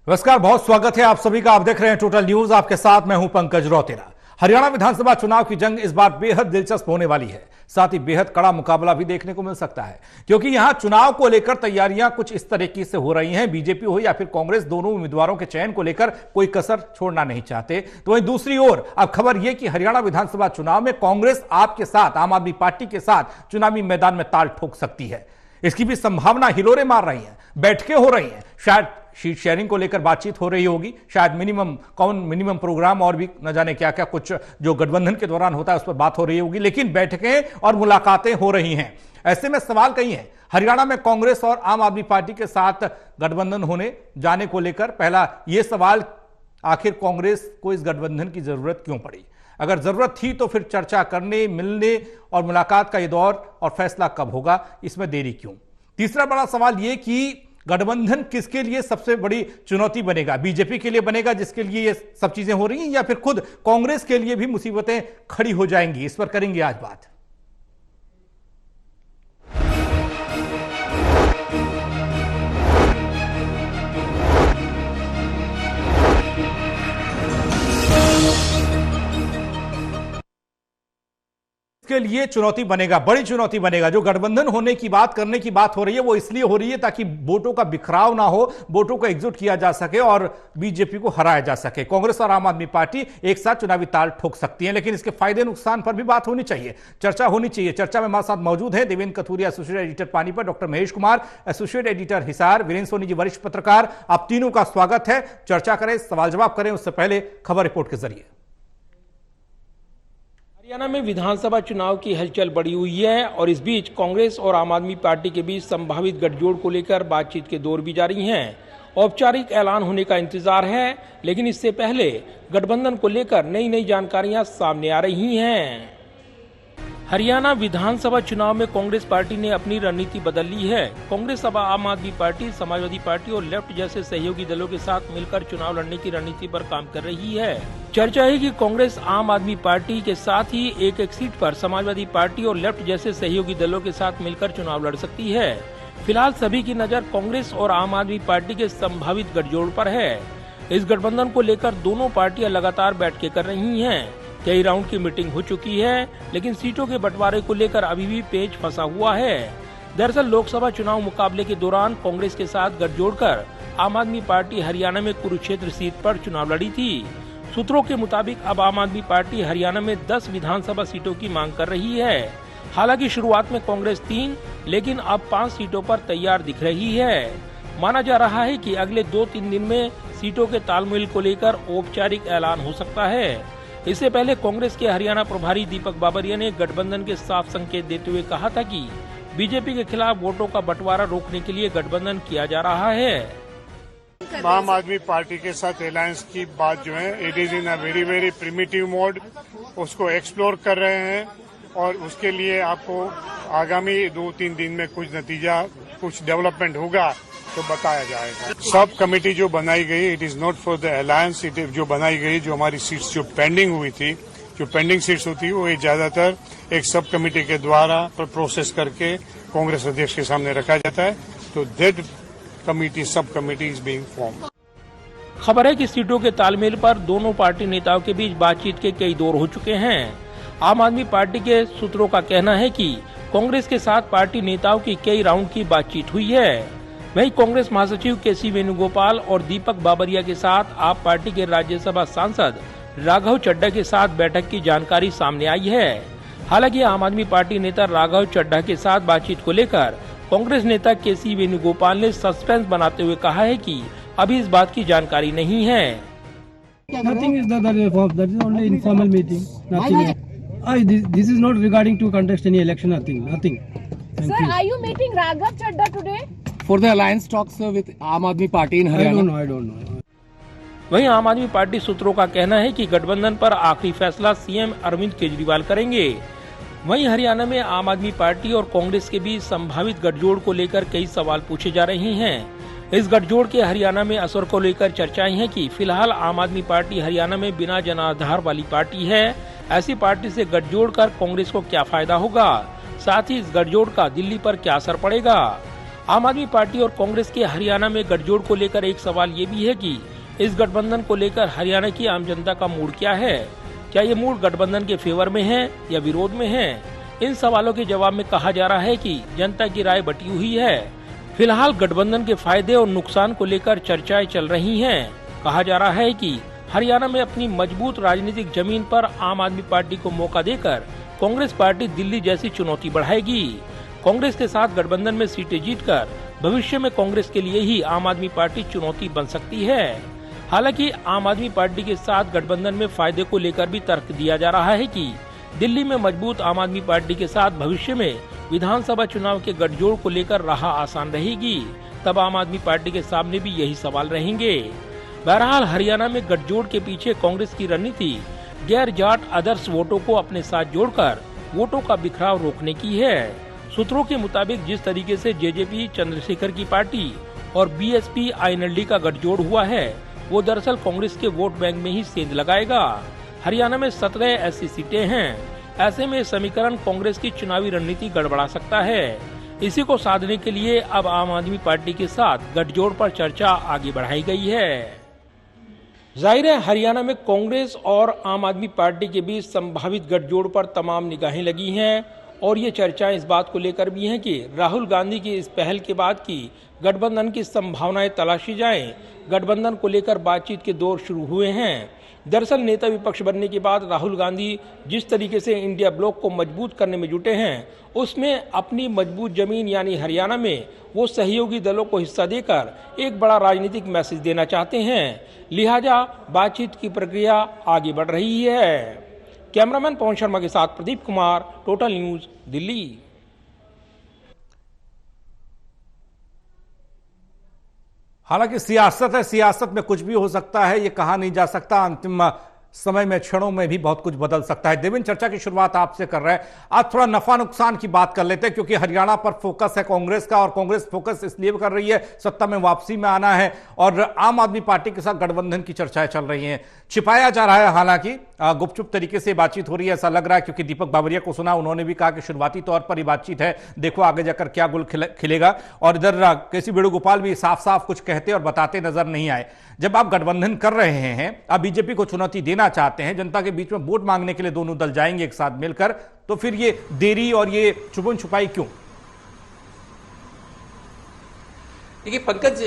नमस्कार, बहुत स्वागत है आप सभी का। आप देख रहे हैं टोटल न्यूज। आपके साथ मैं हूं पंकज रौतेला। हरियाणा विधानसभा चुनाव की जंग इस बार बेहद दिलचस्प होने वाली है। साथ ही बेहद कड़ा मुकाबला भी देखने को मिल सकता है, क्योंकि यहां चुनाव को लेकर तैयारियां कुछ इस तरीके से हो रही हैं। बीजेपी हो या फिर कांग्रेस, दोनों उम्मीदवारों के चयन को लेकर कोई कसर छोड़ना नहीं चाहते। तो वहीं दूसरी ओर अब खबर यह कि हरियाणा विधानसभा चुनाव में कांग्रेस आपके साथ, आम आदमी पार्टी के साथ चुनावी मैदान में ताल ठोक सकती है। इसकी भी संभावना हिलोरे मार रही है। बैठकें हो रही हैं, शायद शीट शेयरिंग को लेकर बातचीत हो रही होगी, शायद मिनिमम प्रोग्राम और भी न जाने क्या क्या कुछ जो गठबंधन के दौरान होता है उस पर बात हो रही होगी, लेकिन बैठकें और मुलाकातें हो रही हैं। ऐसे में सवाल कई हैं। हरियाणा में कांग्रेस और आम आदमी पार्टी के साथ गठबंधन होने जाने को लेकर पहला यह सवाल, आखिर कांग्रेस को इस गठबंधन की जरूरत क्यों पड़ी? अगर जरूरत थी तो फिर चर्चा करने, मिलने और मुलाकात का यह दौर और फैसला कब होगा, इसमें देरी क्यों? तीसरा बड़ा सवाल यह कि गठबंधन किसके लिए सबसे बड़ी चुनौती बनेगा? बीजेपी के लिए बनेगा जिसके लिए ये सब चीजें हो रही हैं, या फिर खुद कांग्रेस के लिए भी मुसीबतें खड़ी हो जाएंगी? इस पर करेंगे आज बात। इसके लिए चुनौती बनेगा, बड़ी चुनौती बनेगा। जो गठबंधन होने की बात, करने की बात हो रही है, वो इसलिए हो रही है ताकि वोटों का बिखराव ना हो, वोटों को एकजुट किया जा सके और बीजेपी को हराया जा सके। कांग्रेस और आम आदमी पार्टी एक साथ चुनावी ताल ठोक सकती हैं, लेकिन इसके फायदे नुकसान पर भी बात होनी चाहिए, चर्चा होनी चाहिए। चर्चा में हमारे साथ मौजूद है Devendra Kathuria, associate editor Panipat, doctor Mahesh Kumar, associate editor Hisar, Virendra Soni ji, वरिष्ठ पत्रकार। आप तीनों का स्वागत है। चर्चा करें, सवाल जवाब करें, उससे पहले खबर रिपोर्ट के जरिए। हरियाणा में विधानसभा चुनाव की हलचल बढ़ी हुई है और इस बीच कांग्रेस और आम आदमी पार्टी के बीच संभावित गठजोड़ को लेकर बातचीत के दौर भी जारी हैं। औपचारिक ऐलान होने का इंतजार है, लेकिन इससे पहले गठबंधन को लेकर नई नई जानकारियां सामने आ रही हैं। हरियाणा विधानसभा चुनाव में कांग्रेस पार्टी ने अपनी रणनीति बदल ली है। कांग्रेस अब आम आदमी पार्टी, समाजवादी पार्टी और लेफ्ट जैसे सहयोगी दलों के साथ मिलकर चुनाव लड़ने की रणनीति पर काम कर रही है। चर्चा है कि कांग्रेस आम आदमी पार्टी के साथ ही एक एक सीट पर समाजवादी पार्टी और लेफ्ट जैसे सहयोगी दलों के साथ मिलकर चुनाव लड़ सकती है। फिलहाल सभी की नजर कांग्रेस और आम आदमी पार्टी के संभावित गठजोड़ पर है। इस गठबंधन को लेकर दोनों पार्टियां लगातार बैठकें कर रही हैं। कई राउंड की मीटिंग हो चुकी है, लेकिन सीटों के बंटवारे को लेकर अभी भी पेच फंसा हुआ है। दरअसल लोकसभा चुनाव मुकाबले के दौरान कांग्रेस के साथ गठजोड़ कर आम आदमी पार्टी हरियाणा में कुरुक्षेत्र सीट पर चुनाव लड़ी थी। सूत्रों के मुताबिक अब आम आदमी पार्टी हरियाणा में 10 विधानसभा सीटों की मांग कर रही है। हालांकि शुरुआत में कांग्रेस 3, लेकिन अब 5 सीटों पर तैयार दिख रही है। माना जा रहा है कि अगले 2-3 दिन में सीटों के तालमेल को लेकर औपचारिक ऐलान हो सकता है। इससे पहले कांग्रेस के हरियाणा प्रभारी दीपक बाबरिया ने गठबंधन के साफ संकेत देते हुए कहा था कि बीजेपी के खिलाफ वोटों का बंटवारा रोकने के लिए गठबंधन किया जा रहा है। आम आदमी पार्टी के साथ अलायंस की बात जो है, it is in a very very primitive mode, उसको एक्सप्लोर कर रहे हैं और उसके लिए आपको आगामी 2-3 दिन में कुछ नतीजा, कुछ डेवलपमेंट होगा तो बताया जाएगा। सब कमेटी जो बनाई गई, it is not for the alliance, it जो बनाई गई, जो हमारी सीट्स जो पेंडिंग हुई थी, जो पेंडिंग सीट्स होती है, वो ज्यादातर एक सब कमेटी के द्वारा प्रोसेस करके कांग्रेस अध्यक्ष के सामने रखा जाता है। तो that committee, sub committee is being form. खबर है कि सीटों के तालमेल पर दोनों पार्टी नेताओं के बीच बातचीत के कई दौर हो चुके हैं। आम आदमी पार्टी के सूत्रों का कहना है कि कांग्रेस के साथ पार्टी नेताओं की कई राउंड की बातचीत हुई है। वहीं कांग्रेस महासचिव केसी वेणुगोपाल और दीपक बाबरिया के साथ आप पार्टी के राज्यसभा सांसद राघव चड्ढा के साथ बैठक की जानकारी सामने आई है। हालांकि आम आदमी पार्टी नेता राघव चड्ढा के साथ बातचीत को लेकर कांग्रेस नेता केसी वेणुगोपाल ने सस्पेंस बनाते हुए कहा है कि अभी इस बात की जानकारी नहीं है। Nothing is that is only informal meeting. Nothing. This is not regarding to contest any election. Nothing. Sir, are you meeting Raghav Chadha today? For the alliance talks with Aam Aadmi Party in Haryana. I don't know. वहीं आम आदमी party सूत्रों का कहना है कि गठबंधन पर आखिरी फैसला सीएम अरविंद केजरीवाल करेंगे। वहीं हरियाणा में आम आदमी पार्टी और कांग्रेस के बीच संभावित गठजोड़ को लेकर कई सवाल पूछे जा रहे हैं। इस गठजोड़ के हरियाणा में असर को लेकर चर्चाएं हैं कि फिलहाल आम आदमी पार्टी हरियाणा में बिना जनाधार वाली पार्टी है। ऐसी पार्टी से गठजोड़ कर कांग्रेस को क्या फायदा होगा, साथ ही इस गठजोड़ का दिल्ली पर क्या असर पड़ेगा? आम आदमी पार्टी और कांग्रेस के हरियाणा में गठजोड़ को लेकर एक सवाल ये भी है कि इस गठबंधन को लेकर हरियाणा की आम जनता का मूड क्या है। क्या ये मूड गठबंधन के फेवर में है या विरोध में है? इन सवालों के जवाब में कहा जा रहा है कि जनता की राय बटी हुई है। फिलहाल गठबंधन के फायदे और नुकसान को लेकर चर्चाएं चल रही हैं। कहा जा रहा है कि हरियाणा में अपनी मजबूत राजनीतिक जमीन पर आम आदमी पार्टी को मौका देकर कांग्रेस पार्टी दिल्ली जैसी चुनौती बढ़ाएगी। कांग्रेस के साथ गठबंधन में सीटें जीतकर भविष्य में कांग्रेस के लिए ही आम आदमी पार्टी चुनौती बन सकती है। हालांकि आम आदमी पार्टी के साथ गठबंधन में फायदे को लेकर भी तर्क दिया जा रहा है कि दिल्ली में मजबूत आम आदमी पार्टी के साथ भविष्य में विधानसभा चुनाव के गठजोड़ को लेकर राह आसान रहेगी। तब आम आदमी पार्टी के सामने भी यही सवाल रहेंगे। बहरहाल हरियाणा में गठजोड़ के पीछे कांग्रेस की रणनीति गैर जाट आदर्श वोटों को अपने साथ जोड़कर वोटों का बिखराव रोकने की है। सूत्रों के मुताबिक जिस तरीके से जेजेपी चंद्रशेखर की पार्टी और बीएसपी आईएनएलडी का गठजोड़ हुआ है, वो दरअसल कांग्रेस के वोट बैंक में ही सेंध लगाएगा। हरियाणा में 17 ऐसी सीटें हैं। ऐसे में समीकरण कांग्रेस की चुनावी रणनीति गड़बड़ा सकता है। इसी को साधने के लिए अब आम आदमी पार्टी के साथ गठजोड़ पर चर्चा आगे बढ़ाई गई है। जाहिर है हरियाणा में कांग्रेस और आम आदमी पार्टी के बीच संभावित गठजोड़ पर तमाम निगाहें लगी हैं और ये चर्चाएं इस बात को लेकर भी हैं कि राहुल गांधी की इस पहल के बाद की गठबंधन की संभावनाएं तलाशी जाएं। गठबंधन को लेकर बातचीत के दौर शुरू हुए हैं। दरअसल नेता विपक्ष बनने के बाद राहुल गांधी जिस तरीके से इंडिया ब्लॉक को मजबूत करने में जुटे हैं, उसमें अपनी मजबूत जमीन यानी हरियाणा में वो सहयोगी दलों को हिस्सा देकर एक बड़ा राजनीतिक मैसेज देना चाहते हैं। लिहाजा बातचीत की प्रक्रिया आगे बढ़ रही है। कैमरामैन पवन शर्मा के साथ प्रदीप कुमार, टोटल न्यूज, दिल्ली। हालांकि सियासत है, सियासत में कुछ भी हो सकता है, ये कहा नहीं जा सकता। अंतिम समय में, क्षणों में भी बहुत कुछ बदल सकता है। देवेंद्र, चर्चा की शुरुआत आपसे कर रहे हैं। आज थोड़ा नफा नुकसान की बात कर लेते हैं, क्योंकि हरियाणा पर फोकस है कांग्रेस का, और कांग्रेस फोकस इसलिए कर रही है सत्ता में वापसी में आना है, और आम आदमी पार्टी के साथ गठबंधन की चर्चाएं चल रही हैं। छिपाया जा रहा है, हालांकि गुपचुप तरीके से बातचीत हो रही है ऐसा लग रहा है, क्योंकि दीपक बावरिया को सुना, उन्होंने भी कहा कि शुरुआती तौर पर ही बातचीत है, देखो आगे जाकर क्या गुल खिलेगा। और इधर केसी वेणुगोपाल भी साफ साफ कुछ कहते और बताते नजर नहीं आए। जब आप गठबंधन कर रहे हैं, आप बीजेपी को चुनौती देना चाहते हैं, जनता के बीच में वोट मांगने के लिए दोनों दल जाएंगे एक साथ मिलकर, तो फिर ये देरी और ये छुपन छुपाई क्यों? देखिए पंकज,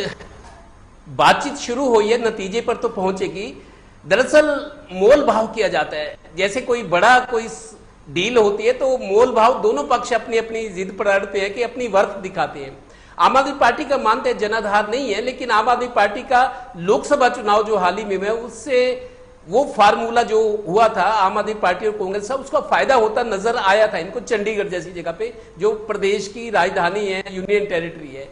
बातचीत शुरू हुई है, नतीजे पर तो पहुंचेगी। दरअसल मोल भाव किया जाता है। जैसे कोई बड़ा कोई डील होती है तो मोल भाव दोनों पक्ष अपनी अपनी जिद पर अड़ते हैं कि अपनी वर्थ दिखाते हैं। आम आदमी पार्टी का मानते हैं जनाधार नहीं है, लेकिन आम आदमी पार्टी का लोकसभा चुनाव जो हाल ही में हुआ, उससे वो फार्मूला जो हुआ था आम आदमी पार्टी और कांग्रेस का, उसका फायदा होता नजर आया था इनको चंडीगढ़ जैसी जगह पे, जो प्रदेश की राजधानी है, यूनियन टेरिटरी है।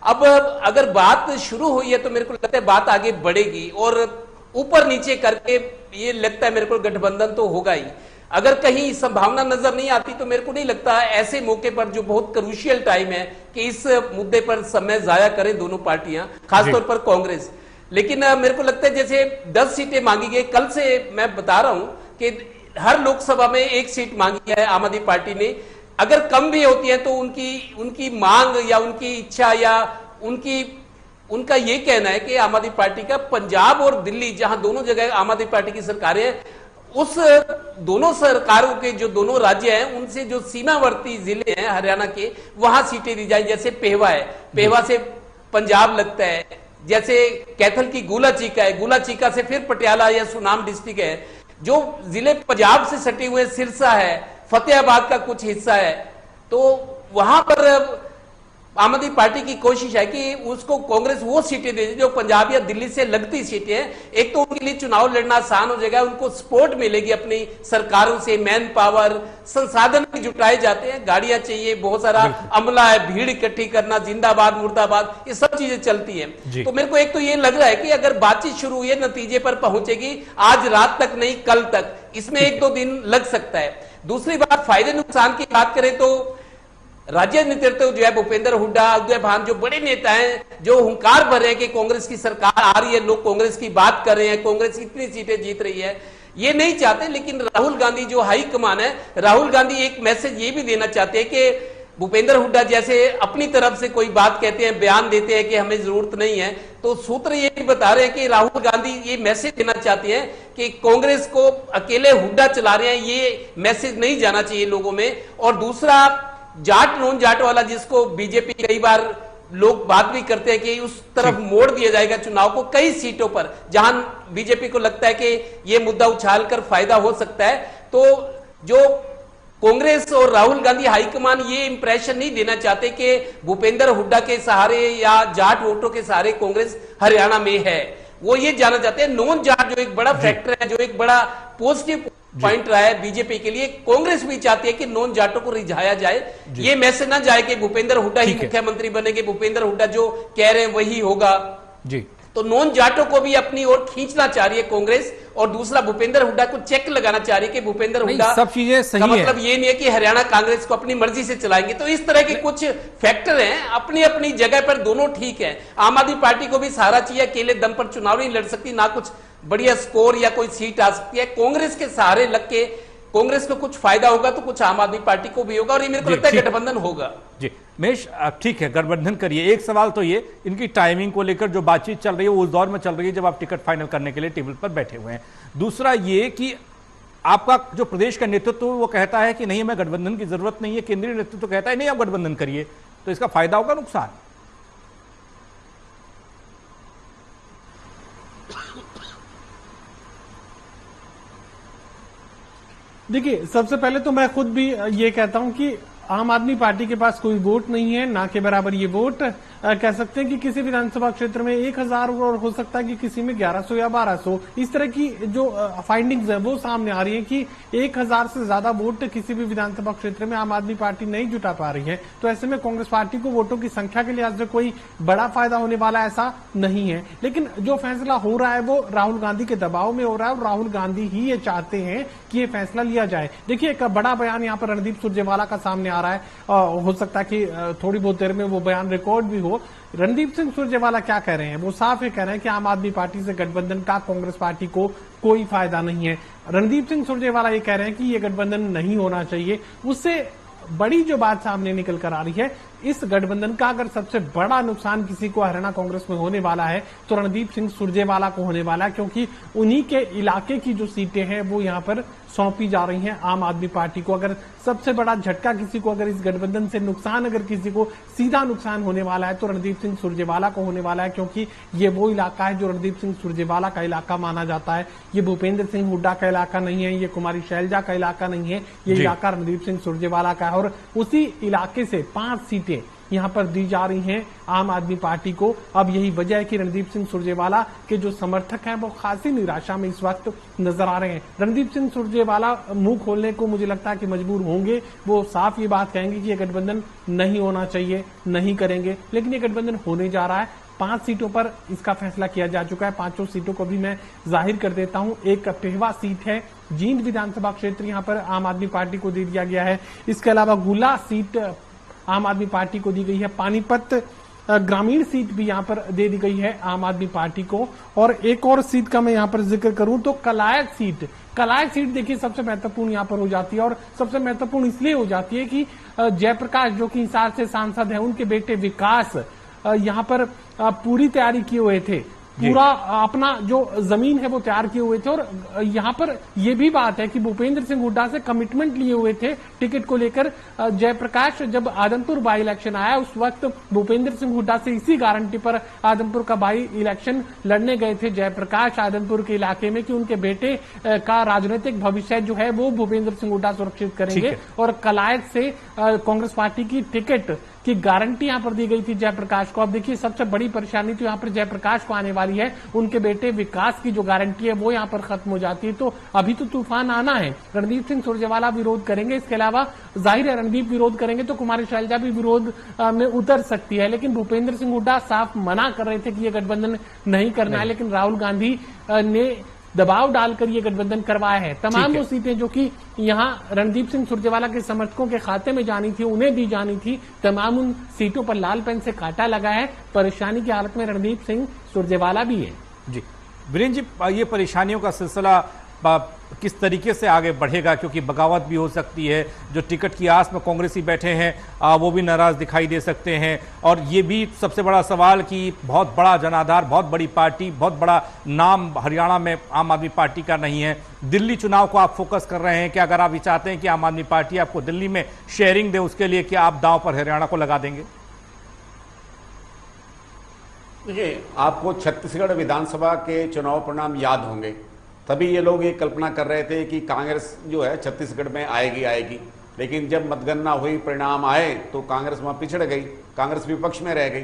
अब अगर बात शुरू हुई है तो मेरे को लगता है बात आगे बढ़ेगी, और ऊपर नीचे करके ये लगता है मेरे को गठबंधन तो होगा ही। अगर कहीं संभावना नजर नहीं आती तो मेरे को नहीं लगता ऐसे मौके पर, जो बहुत क्रूशियल टाइम है, कि इस मुद्दे पर समय जाया करें दोनों पार्टियां, खासतौर पर कांग्रेस। लेकिन मेरे को लगता है जैसे 10 सीटें मांगी गई, कल से मैं बता रहा हूं कि हर लोकसभा में 1 सीट मांगी है आम आदमी पार्टी ने। अगर कम भी होती है तो उनकी मांग या उनकी इच्छा या उनका ये कहना है कि आम आदमी पार्टी का पंजाब और दिल्ली, जहां दोनों जगह आम आदमी पार्टी की सरकारें हैं, उस दोनों सरकारों के जो दोनों राज्य हैं, उनसे जो सीमावर्ती जिले हैं हरियाणा के, वहां सीटें दी जाए। जैसे पेहवा है, पेहवा से पंजाब लगता है, जैसे कैथल की गुला चीका है, गुला चीका से फिर पटियाला या सुनाम डिस्ट्रिक्ट है। जो जिले पंजाब से सटे हुए, सिरसा है, फतेहाबाद का कुछ हिस्सा है, तो वहां पर आम आदमी पार्टी की कोशिश है कि उसको कांग्रेस वो सीटें दे जो पंजाब या दिल्ली से लगती सीटें हैं। एक तो उनके लिए चुनाव लड़ना आसान हो जाएगा, उनको सपोर्ट मिलेगी अपनी सरकारों से, मैन पावर, संसाधन भी जुटाए जाते हैं, गाड़ियां चाहिए, बहुत सारा अमला है, भीड़ इकट्ठी करना, जिंदाबाद मुर्दाबाद, ये सब चीजें चलती हैं। तो मेरे को एक तो ये लग रहा है कि अगर बातचीत शुरू हुई है, नतीजे पर पहुंचेगी आज रात तक नहीं कल तक, इसमें 1-2 दिन लग सकता है। दूसरी बात, फायदे नुकसान की बात करें तो राज्य नेतृत्व जो है, भूपेंद्र हुड्डा, उदय भान, जो बड़े नेता हैं, जो हुंकार भर रहे हैं कि कांग्रेस की सरकार आ रही है, लोग कांग्रेस की बात कर रहे हैं, कांग्रेस इतनी सीटें जीत रही है, ये नहीं चाहते। लेकिन राहुल गांधी जो हाई कमान है, राहुल गांधी एक मैसेज ये भी देना चाहते हैं कि भूपेंद्र हुड्डा जैसे अपनी तरफ से कोई बात कहते हैं, बयान देते हैं कि हमें जरूरत नहीं है, तो सूत्र ये भी बता रहे हैं कि राहुल गांधी ये मैसेज देना चाहते हैं कि कांग्रेस को अकेले हुड्डा चला रहे हैं, ये मैसेज नहीं जाना चाहिए लोगों में। और दूसरा जाट नॉन जाट वाला, जिसको बीजेपी कई बार लोग बात भी करते हैं कि उस तरफ मोड़ दिया जाएगा चुनाव को, कई सीटों पर जहां बीजेपी को लगता है कि यह मुद्दा उछालकर फायदा हो सकता है। तो जो कांग्रेस और राहुल गांधी हाईकमान ये इंप्रेशन नहीं देना चाहते कि भूपेंद्र हुड्डा के सहारे या जाट वोटों के सहारे कांग्रेस हरियाणा में है। वो ये जानना चाहते हैं नॉन जाट जो एक बड़ा फैक्टर है, जो एक बड़ा पॉजिटिव पॉइंट रहा है बीजेपी के लिए, कांग्रेस भी चाहती है कि नॉन जाटों को रिझाया जाए। ये मैसेज ना जाए कि भूपेंद्र हुड्डा ही मुख्यमंत्री बनेंगे, भूपेंद्र हुड्डा जो कह रहे हैं वही होगा जी। तो नॉन जाटों को भी अपनी ओर खींचना चाह रही है कांग्रेस, और दूसरा भूपेंद्र हुड्डा को चेक लगाना चाह रही है कि भूपेंद्र हुड्डा सब चीजें सही है, मतलब ये नहीं है कि हरियाणा कांग्रेस को अपनी मर्जी से चलाएंगे। तो इस तरह के कुछ फैक्टर हैं, अपनी अपनी जगह पर दोनों ठीक है। आम आदमी पार्टी को भी सहारा चाहिए, अकेले दम पर चुनाव नहीं लड़ सकती, ना कुछ बढ़िया स्कोर या कोई सीट आ सकती है। कांग्रेस के सहारे लग के कांग्रेस को कुछ फायदा होगा तो कुछ आम आदमी पार्टी को भी होगा, और ये मेरे को लगता है गठबंधन होगा जी। महेश ठीक है, गठबंधन करिए। एक सवाल तो ये, इनकी टाइमिंग को लेकर जो बातचीत चल रही है वो उस दौर में चल रही है जब आप टिकट फाइनल करने के लिए टेबल पर बैठे हुए हैं। दूसरा ये कि आपका जो प्रदेश का नेतृत्व वो कहता है कि नहीं हमें गठबंधन की जरूरत नहीं है, केंद्रीय नेतृत्व कहता है नहीं आप गठबंधन करिए, तो इसका फायदा होगा नुकसान? देखिए, सबसे पहले तो मैं खुद भी ये कहता हूं कि आम आदमी पार्टी के पास कोई वोट नहीं है, ना के बराबर ये वोट कह सकते हैं कि किसी विधानसभा क्षेत्र में 1000 और हो सकता है कि किसी में 1100 या 1200, इस तरह की जो फाइंडिंग्स है वो सामने आ रही है कि 1000 से ज्यादा वोट किसी भी विधानसभा क्षेत्र में आम आदमी पार्टी नहीं जुटा पा रही है। तो ऐसे में कांग्रेस पार्टी को वोटों की संख्या के लिहाज से कोई बड़ा फायदा होने वाला ऐसा नहीं है। लेकिन जो फैसला हो रहा है वो राहुल गांधी के दबाव में हो रहा है, और राहुल गांधी ही ये चाहते हैं कि ये फैसला लिया जाए। देखिए, एक बड़ा बयान यहाँ पर रणदीप सुरजेवाला का सामने आ रहा है, हो सकता है कि थोड़ी बहुत देर में वो बयान रिकॉर्ड भी हो। रणदीप सिंह सुरजेवाला क्या कह रहे हैं? वो साफ ये कह रहे हैं कि आम आदमी पार्टी से गठबंधन का कांग्रेस पार्टी को कोई फायदा नहीं है। रणदीप सिंह सुरजेवाला ये कह रहे हैं कि ये गठबंधन नहीं होना चाहिए। उससे बड़ी जो बात सामने निकल कर आ रही है, इस गठबंधन का अगर सबसे बड़ा नुकसान किसी को हरियाणा कांग्रेस में होने वाला है तो रणदीप सिंह सुरजेवाला को होने वाला है, क्योंकि उन्हीं के इलाके की जो सीटें हैं वो यहाँ पर सौंपी जा रही हैं आम आदमी पार्टी को। अगर सबसे बड़ा झटका किसी को, अगर इस गठबंधन से नुकसान, अगर किसी को सीधा नुकसान होने वाला है तो रणदीप सिंह सुरजेवाला को होने वाला है, क्योंकि ये वो इलाका है जो रणदीप सिंह सुरजेवाला का इलाका माना जाता है। ये भूपेंद्र सिंह हुड्डा का इलाका नहीं है, ये कुमारी शैलजा का इलाका नहीं है, ये इलाका रणदीप सिंह सुरजेवाला का है। और उसी इलाके से 5 सीटें यहां पर दी जा रही हैं आम आदमी पार्टी को। अब यही वजह है कि रणदीप सिंह सुरजेवाला के जो समर्थक हैं वो खासी निराशा में इस वक्त नजर आ रहे हैं। रणदीप सिंह सुरजेवाला मुंह खोलने को मुझे लगता है कि मजबूर होंगे। वो साफ ये बात कहेंगे कि ये गठबंधन नहीं होना चाहिए, नहीं करेंगे, लेकिन ये गठबंधन होने जा रहा है। 5 सीटों पर इसका फैसला किया जा चुका है। 5 सीटों को भी मैं जाहिर कर देता हूं। एक पेहवा सीट है, जींद विधानसभा क्षेत्र यहाँ पर आम आदमी पार्टी को दे दिया गया है। इसके अलावा गुला सीट आम आदमी पार्टी को दी गई है। पानीपत ग्रामीण सीट भी यहाँ पर दे दी गई है आम आदमी पार्टी को। और एक और सीट का मैं यहाँ पर जिक्र करूं तो कलायत सीट देखिए सबसे महत्वपूर्ण यहाँ पर हो जाती है, और सबसे महत्वपूर्ण इसलिए हो जाती है कि जयप्रकाश जो कि हिसार से सांसद है, उनके बेटे विकास यहाँ पर पूरी तैयारी किए हुए थे, पूरा अपना जो जमीन है वो तैयार किए हुए थे। और यहाँ पर यह भी बात है कि भूपेंद्र सिंह हुड्डा से कमिटमेंट लिए हुए थे टिकट को लेकर। जयप्रकाश जब आदमपुर बाई इलेक्शन आया उस वक्त भूपेंद्र सिंह हुड्डा से इसी गारंटी पर आदमपुर का बाई इलेक्शन लड़ने गए थे जयप्रकाश आदमपुर के इलाके में कि उनके बेटे का राजनीतिक भविष्य जो है वो भूपेंद्र सिंह हुड्डा सुरक्षित करेंगे। और कलायत से कांग्रेस पार्टी की टिकट की गारंटी यहां पर दी गई थी जयप्रकाश को। अब देखिए सबसे बड़ी परेशानी तो यहां पर जयप्रकाश को आने वाली है, उनके बेटे विकास की जो गारंटी है वो यहां पर खत्म हो जाती है। तो अभी तो तूफान आना है। रणदीप सिंह सुरजेवाला विरोध करेंगे, इसके अलावा जाहिर है रणदीप विरोध करेंगे तो कुमारी शैलजा भी विरोध में उतर सकती है। लेकिन भूपेंद्र सिंह हुड्डा साफ मना कर रहे थे कि यह गठबंधन नहीं करना है, लेकिन राहुल गांधी ने दबाव डालकर ये गठबंधन करवाया है। तमाम वो सीटें जो कि यहाँ रणदीप सिंह सुरजेवाला के समर्थकों के खाते में जानी थी, उन्हें दी जानी थी, तमाम उन सीटों पर लाल पेन से काटा लगा है। परेशानी की हालत में रणदीप सिंह सुरजेवाला भी है। जी वीरेंद्र जी, ये परेशानियों का सिलसिला किस तरीके से आगे बढ़ेगा, क्योंकि बगावत भी हो सकती है, जो टिकट की आस में कांग्रेसी बैठे हैं वो भी नाराज दिखाई दे सकते हैं। और ये भी सबसे बड़ा सवाल कि बहुत बड़ा जनाधार, बहुत बड़ी पार्टी, बहुत बड़ा नाम हरियाणा में आम आदमी पार्टी का नहीं है। दिल्ली चुनाव को आप फोकस कर रहे हैं कि अगर आप ये चाहते हैं कि आम आदमी पार्टी आपको दिल्ली में शेयरिंग दे, उसके लिए क्या आप दांव पर हरियाणा को लगा देंगे? देखिए, आपको छत्तीसगढ़ विधानसभा के चुनाव परिणाम याद होंगे, तभी ये लोग ये कल्पना कर रहे थे कि कांग्रेस जो है छत्तीसगढ़ में आएगी, लेकिन जब मतगणना हुई, परिणाम आए तो कांग्रेस वहां पिछड़ गई, कांग्रेस विपक्ष में रह गई।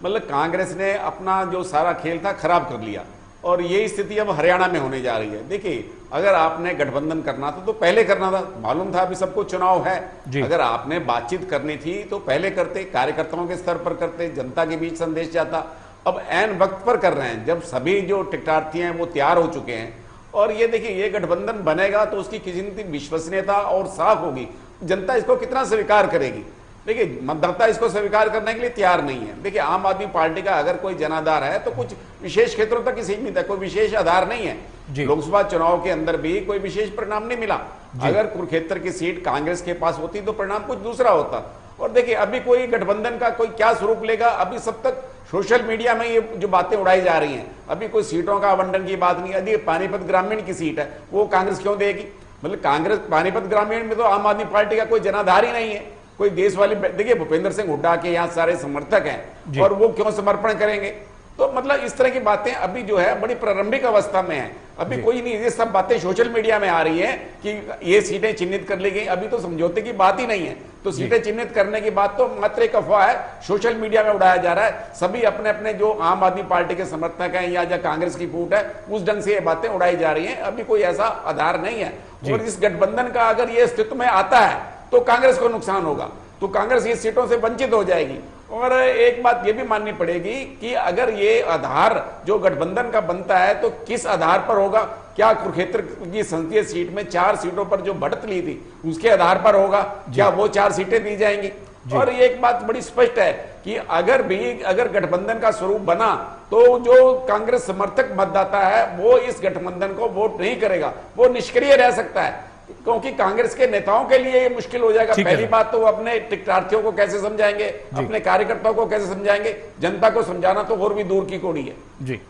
मतलब कांग्रेस ने अपना जो सारा खेल था खराब कर लिया और यही स्थिति अब हरियाणा में होने जा रही है। देखिए, अगर आपने गठबंधन करना था तो पहले करना था, मालूम था अभी सबको चुनाव है। अगर आपने बातचीत करनी थी तो पहले करते, कार्यकर्ताओं के स्तर पर करते, जनता के बीच संदेश जाता। अब ऐन वक्त पर कर रहे हैं जब सभी जो टिकटार्थी हैं वो तैयार हो चुके हैं। और ये देखिए, ये गठबंधन बनेगा तो उसकी किसी विश्वसनीयता और साफ होगी, जनता इसको कितना स्वीकार करेगी। देखिए, मतदाता इसको स्वीकार करने के लिए तैयार नहीं है। देखिए, आम आदमी पार्टी का अगर कोई जनाधार है तो कुछ विशेष क्षेत्रों तक ही सीमित है, कोई विशेष आधार नहीं है। लोकसभा चुनाव के अंदर भी कोई विशेष परिणाम नहीं मिला। अगर कुरुक्षेत्र की सीट कांग्रेस के पास होती तो परिणाम कुछ दूसरा होता। और देखिए, अभी कोई गठबंधन का कोई क्या स्वरूप लेगा, अभी सब तक सोशल मीडिया में ये जो बातें उड़ाई जा रही हैं, अभी कोई सीटों का आवंटन की बात नहीं है। यदि पानीपत ग्रामीण की सीट है वो कांग्रेस क्यों देगी? मतलब कांग्रेस, पानीपत ग्रामीण में तो आम आदमी पार्टी का कोई जनाधार ही नहीं है, कोई देश वाली। देखिए, भूपेंद्र सिंह हुड्डा के यहाँ सारे समर्थक हैं और वो क्यों समर्पण करेंगे? तो मतलब इस तरह की बातें अभी जो है बड़ी प्रारंभिक अवस्था में है, अभी कोई नहीं। ये सब बातें सोशल मीडिया में आ रही है कि ये सीटें चिन्हित कर ली गई, अभी तो समझौते की बात ही नहीं है। तो सीटें चिन्हित करने की बात तो मात्र एक अफवाह है, सोशल मीडिया में उड़ाया जा रहा है। सभी अपने अपने जो आम आदमी पार्टी के समर्थक हैं या जो कांग्रेस की फूट है, उस ढंग से ये बातें उड़ाई जा रही हैं। अभी कोई ऐसा आधार नहीं है। और इस गठबंधन का अगर ये अस्तित्व में आता है तो कांग्रेस को नुकसान होगा, तो कांग्रेस ये सीटों से वंचित हो जाएगी। और एक बात ये भी माननी पड़ेगी कि अगर ये आधार जो गठबंधन का बनता है तो किस आधार पर होगा? क्या कुरुक्षेत्र की संसदीय सीट में 4 सीटों पर जो बढ़त ली थी उसके आधार पर होगा? क्या वो 4 सीटें दी जाएंगी? और एक बात बड़ी स्पष्ट है कि अगर गठबंधन का स्वरूप बना तो जो कांग्रेस समर्थक मतदाता है वो इस गठबंधन को वोट नहीं करेगा, वो निष्क्रिय रह सकता है, क्योंकि कांग्रेस के नेताओं के लिए ये मुश्किल हो जाएगा। पहली बात तो वो अपने टिकटार्थियों को कैसे समझाएंगे, अपने कार्यकर्ताओं को कैसे समझाएंगे? जनता को समझाना तो और भी दूर की कौड़ी है। जी,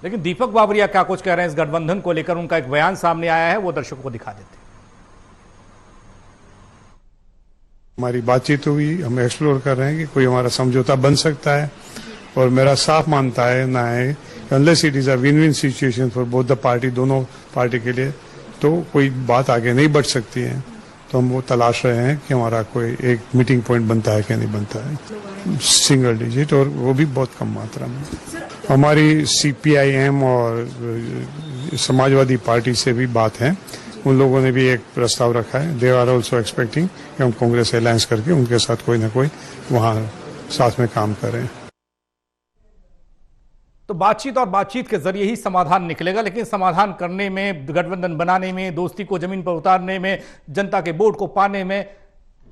लेकिन दीपक बाबरिया क्या कुछ कह रहे हैं इस गठबंधन को लेकर? उनका एक बयान सामने आया है, वो दर्शकों को दिखा देते हैं। हमारी बातचीत हुई, हम एक्सप्लोर कर रहे हैं कि कोई हमारा समझौता बन सकता है, और मेरा साफ मानता है ना है unless it is a win win situation for both the party, दोनों पार्टी के लिए, तो कोई बात आगे नहीं बढ़ सकती है। तो हम वो तलाश रहे हैं कि हमारा कोई एक मीटिंग पॉइंट बनता है कि नहीं बनता है, सिंगल डिजिट, और वो भी बहुत कम मात्रा में। हमारी CPIM और समाजवादी पार्टी से भी बात है, उन लोगों ने भी एक प्रस्ताव रखा है। दे आर ऑल्सो एक्सपेक्टिंग कि हम कांग्रेस अलायंस करके उनके साथ कोई ना कोई वहाँ साथ में काम करें। तो बातचीत और बातचीत के जरिए ही समाधान निकलेगा, लेकिन समाधान करने में, गठबंधन बनाने में, दोस्ती को जमीन पर उतारने में, जनता के वोट को पाने में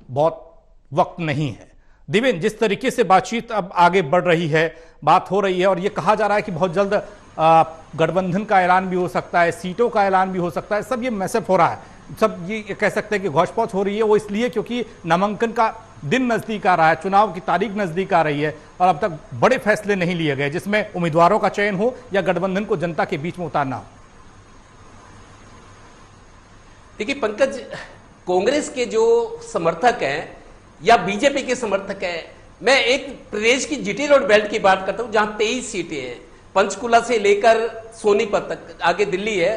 बहुत वक्त नहीं है। दिवेन, जिस तरीके से बातचीत अब आगे बढ़ रही है, बात हो रही है और ये कहा जा रहा है कि बहुत जल्द गठबंधन का ऐलान भी हो सकता है, सीटों का ऐलान भी हो सकता है, सब ये मैसेज हो रहा है, सब ये कह सकते हैं कि घोषपौछ हो रही है। वो इसलिए क्योंकि नामांकन का दिन नजदीक आ रहा है, चुनाव की तारीख नजदीक आ रही है और अब तक बड़े फैसले नहीं लिए गए जिसमें उम्मीदवारों का चयन हो या गठबंधन को जनता के बीच में उतारना हो। देखिए पंकज, कांग्रेस के जो समर्थक हैं या बीजेपी के समर्थक हैं, मैं एक प्रदेश की GT रोड बेल्ट की बात करता हूं जहां 23 सीटें हैं, पंचकुला से लेकर सोनीपत तक, आगे दिल्ली है,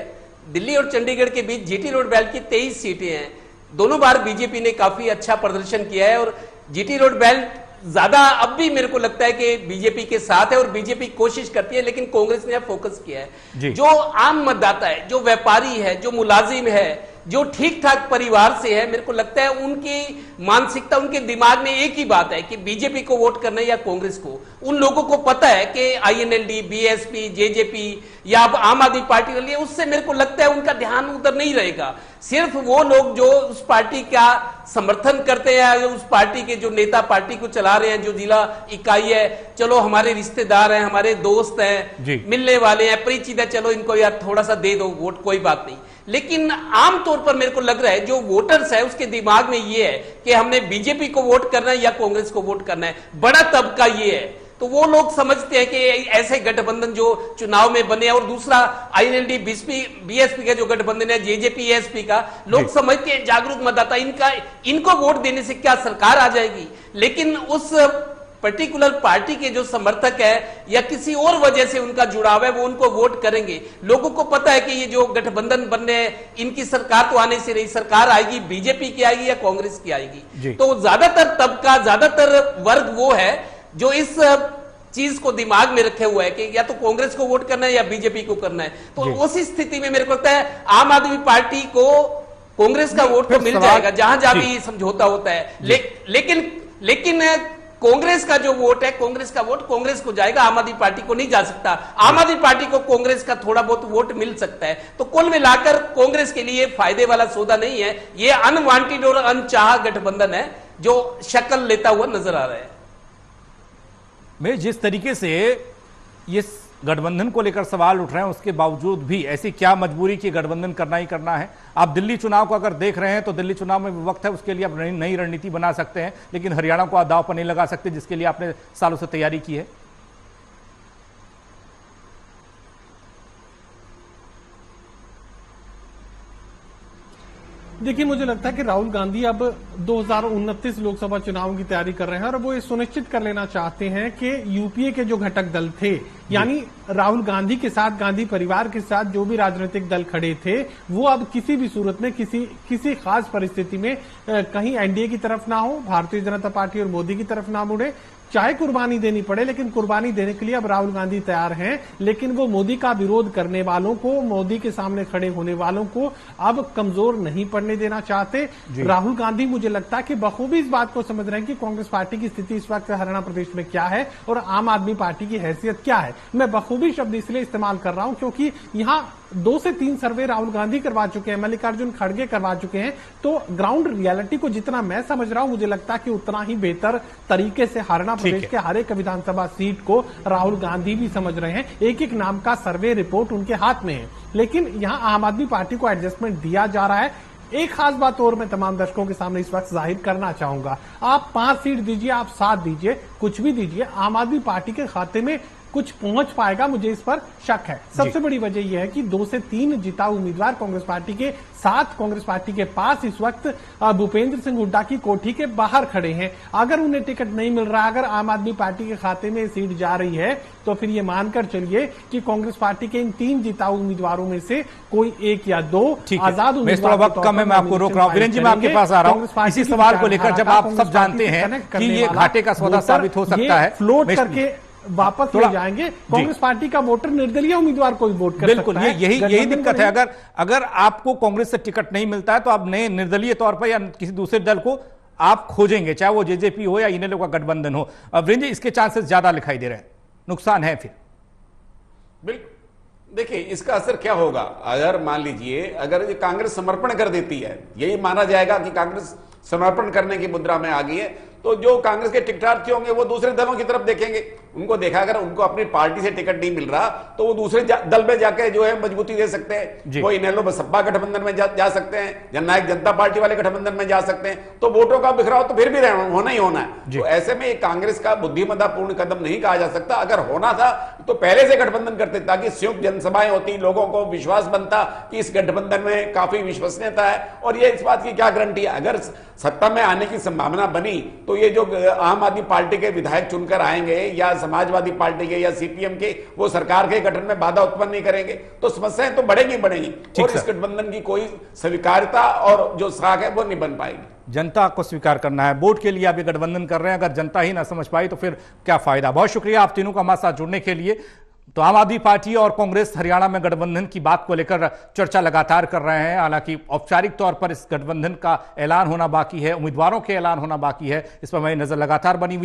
दिल्ली और चंडीगढ़ के बीच GT रोड बेल्ट की 23 सीटें हैं। दोनों बार बीजेपी ने काफी अच्छा प्रदर्शन किया है और GT रोड बेल्ट ज्यादा अब भी मेरे को लगता है कि बीजेपी के साथ है और बीजेपी कोशिश करती है, लेकिन कांग्रेस ने फोकस किया है। जो आम मतदाता है, जो व्यापारी है, जो मुलाजिम है, जो ठीक ठाक परिवार से है, मेरे को लगता है उनकी मानसिकता, उनके दिमाग में एक ही बात है कि बीजेपी को वोट करना है या कांग्रेस को। उन लोगों को पता है कि INLD, BSP, JJP या अब आम आदमी पार्टी वाली है, उससे मेरे को लगता है उनका ध्यान उधर नहीं रहेगा। सिर्फ वो लोग जो उस पार्टी का समर्थन करते हैं, उस पार्टी के जो नेता पार्टी को चला रहे हैं, जो जिला इकाई है, चलो हमारे रिश्तेदार हैं, हमारे दोस्त हैं, मिलने वाले हैं, परिचित है, चलो इनको यार थोड़ा सा दे दो वोट, कोई बात नहीं। लेकिन आमतौर पर मेरे को लग रहा है जो वोटर्स है उसके दिमाग में ये है कि हमने बीजेपी को वोट करना है या कांग्रेस को वोट करना है, बड़ा तबका ये है। तो वो लोग समझते हैं कि ऐसे गठबंधन जो चुनाव में बने, और दूसरा आईएनएलडी बीएसपी का जो गठबंधन है, जेजेपी एसपी का, लोग समझते हैं जागरूक मतदाता इनको वोट देने से क्या सरकार आ जाएगी। लेकिन उस पर्टिकुलर पार्टी के जो समर्थक है या किसी और वजह से उनका जुड़ाव है, वो उनको वोट करेंगे। लोगों को पता है कि ये जो गठबंधन बनने हैं, इनकी सरकार तो आने से रही, सरकार आएगी बीजेपी की आएगी या कांग्रेस की आएगी। तो ज्यादातर तबका, ज्यादातर वर्ग वो है जो इस चीज को दिमाग में रखे हुआ है कि या तो कांग्रेस को वोट करना है या बीजेपी को करना है। तो उसी स्थिति में मेरे को लगता है आम आदमी पार्टी को कांग्रेस का वोट तो मिल जाएगा जहां जहां भी समझौता होता है। लेकिन कांग्रेस का जो वोट है, कांग्रेस का वोट कांग्रेस को जाएगा, आम आदमी पार्टी को नहीं जा सकता। आम आदमी पार्टी को कांग्रेस का थोड़ा बहुत वोट मिल सकता है। तो कुल मिलाकर कांग्रेस के लिए फायदे वाला सौदा नहीं है, ये अनवांटेड और अनचाहा गठबंधन है जो शक्ल लेता हुआ नजर आ रहा है। मैं जिस तरीके से ये गठबंधन को लेकर सवाल उठ रहे हैं, उसके बावजूद भी ऐसी क्या मजबूरी कि गठबंधन करना ही करना है। आप दिल्ली चुनाव को अगर देख रहे हैं तो दिल्ली चुनाव में वक्त है, उसके लिए आप नई रणनीति बना सकते हैं, लेकिन हरियाणा को आप दांव पर नहीं लगा सकते जिसके लिए आपने सालों से तैयारी की है। देखिए, मुझे लगता है कि राहुल गांधी अब 2029 लोकसभा चुनाव की तैयारी कर रहे हैं और वो ये सुनिश्चित कर लेना चाहते हैं कि यूपीए के जो घटक दल थे, यानी राहुल गांधी के साथ, गांधी परिवार के साथ जो भी राजनीतिक दल खड़े थे, वो अब किसी भी सूरत में किसी खास परिस्थिति में कहीं एनडीए की तरफ ना हो, भारतीय जनता पार्टी और मोदी की तरफ ना मुड़े, चाहे कुर्बानी देनी पड़े, लेकिन कुर्बानी देने के लिए अब राहुल गांधी तैयार हैं। लेकिन वो मोदी का विरोध करने वालों को, मोदी के सामने खड़े होने वालों को अब कमजोर नहीं पड़ने देना चाहते। राहुल गांधी मुझे लगता है कि बखूबी इस बात को समझ रहे हैं कि कांग्रेस पार्टी की स्थिति इस वक्त हरियाणा प्रदेश में क्या है और आम आदमी पार्टी की हैसियत क्या है। मैं बखूबी शब्द इसलिए इस्तेमाल कर रहा हूं क्योंकि यहां 2 से 3 सर्वे राहुल गांधी करवा चुके हैं, मल्लिकार्जुन खड़गे करवा चुके हैं। तो ग्राउंड रियलिटी को जितना मैं समझ रहा हूं, मुझे लगता है कि उतना ही बेहतर तरीके से हरियाणा प्रदेश के हर एक विधानसभा सीट को राहुल गांधी भी समझ रहे हैं। एक एक नाम का सर्वे रिपोर्ट उनके हाथ में है, लेकिन यहां आम आदमी पार्टी को एडजस्टमेंट दिया जा रहा है। एक खास बात और मैं तमाम दर्शकों के सामने इस वक्त जाहिर करना चाहूंगा, आप 5 सीट दीजिए, आप 7 दीजिए, कुछ भी दीजिए, आम आदमी पार्टी के खाते में कुछ पहुंच पाएगा, मुझे इस पर शक है। सबसे बड़ी वजह यह है कि 2 से 3 जिता उम्मीदवार कांग्रेस पार्टी के साथ, कांग्रेस पार्टी के पास इस वक्त भूपेंद्र सिंह हुड्डा की कोठी के बाहर खड़े हैं। अगर उन्हें टिकट नहीं मिल रहा, अगर आम आदमी पार्टी के खाते में सीट जा रही है, तो फिर ये मानकर चलिए कि कांग्रेस पार्टी के इन 3 जिता उम्मीदवारों में से कोई 1 या 2 आजाद उम्मीदवार। वक्त कम है, मैं आपको रोक रहा हूं। वीरेंद्र जी, मैं आपके पास आ रहा हूं इसी सवाल को लेकर। जब आप सब जानते हैं कि ये घाटे का सौदा साबित हो सकता है, फ्लोट करके वापस ले जाएंगे, कांग्रेस पार्टी का वोटर निर्दलीय उम्मीदवार को भी वोट कर बिल्कुल सकता है। यही दिक्कत है। अगर आपको कांग्रेस से टिकट नहीं मिलता है तो आप नए निर्दलीय तौर पर या किसी दूसरे दल को आप खोजेंगे, चाहे वो जेजेपी हो या इनेलो का गठबंधन हो। वीरेंद्र जी, इसके चांसेस ज्यादा दिखाई दे रहे हैं, नुकसान है फिर? बिल्कुल, देखिए इसका असर क्या होगा। अगर मान लीजिए अगर कांग्रेस समर्पण कर देती है, यही माना जाएगा कि कांग्रेस समर्पण करने की मुद्रा में आ गई है, तो जो कांग्रेस के टिकटार्थी होंगे वो दूसरे दलों की तरफ देखेंगे। उनको देखा, अगर उनको अपनी पार्टी से टिकट नहीं मिल रहा तो वो दूसरे दल में जाके जो है मजबूती दे सकते हैं। वो इनेलो बसपा गठबंधन में जा सकते हैं, जननायक जनता पार्टी वाले गठबंधन में जा सकते हैं। तो वोटों का बिखराव तो फिर भी होना ही होना है। तो ऐसे में कांग्रेस का बुद्धिमत्तापूर्ण कदम नहीं कहा जा सकता। अगर होना था तो पहले से गठबंधन करते, ताकि संयुक्त जनसभाएं होती, लोगों को विश्वास बनता कि इस गठबंधन में काफी विश्वसनीयता है। और ये इस बात की क्या गारंटी है, अगर सत्ता में आने की संभावना बनी तो ये जो आम आदमी पार्टी के विधायक चुनकर आएंगे या समाजवादी पार्टी के या सीपीएम के, वो सरकार के गठन में बाधा उत्पन्न नहीं करेंगे, तो समस्याएं तो बढ़ेंगी। और इस गठबंधन की कोई स्वीकार्यता और जो साख है वो नहीं बन पाएगी। जनता को स्वीकार करना है, वोट के लिए आप ये गठबंधन कर रहे हैं। अगर जनता ही ना समझ पाई तो फिर क्या फायदा। बहुत शुक्रिया आप तीनों का हमारे साथ जुड़ने के लिए। तो आम आदमी पार्टी और कांग्रेस हरियाणा में गठबंधन की बात को लेकर चर्चा लगातार कर रहे हैं। हालांकि औपचारिक तौर पर इस गठबंधन का ऐलान होना बाकी है, उम्मीदवारों के ऐलान होना बाकी है, इस पर हमारी नजर लगातार बनी हुई।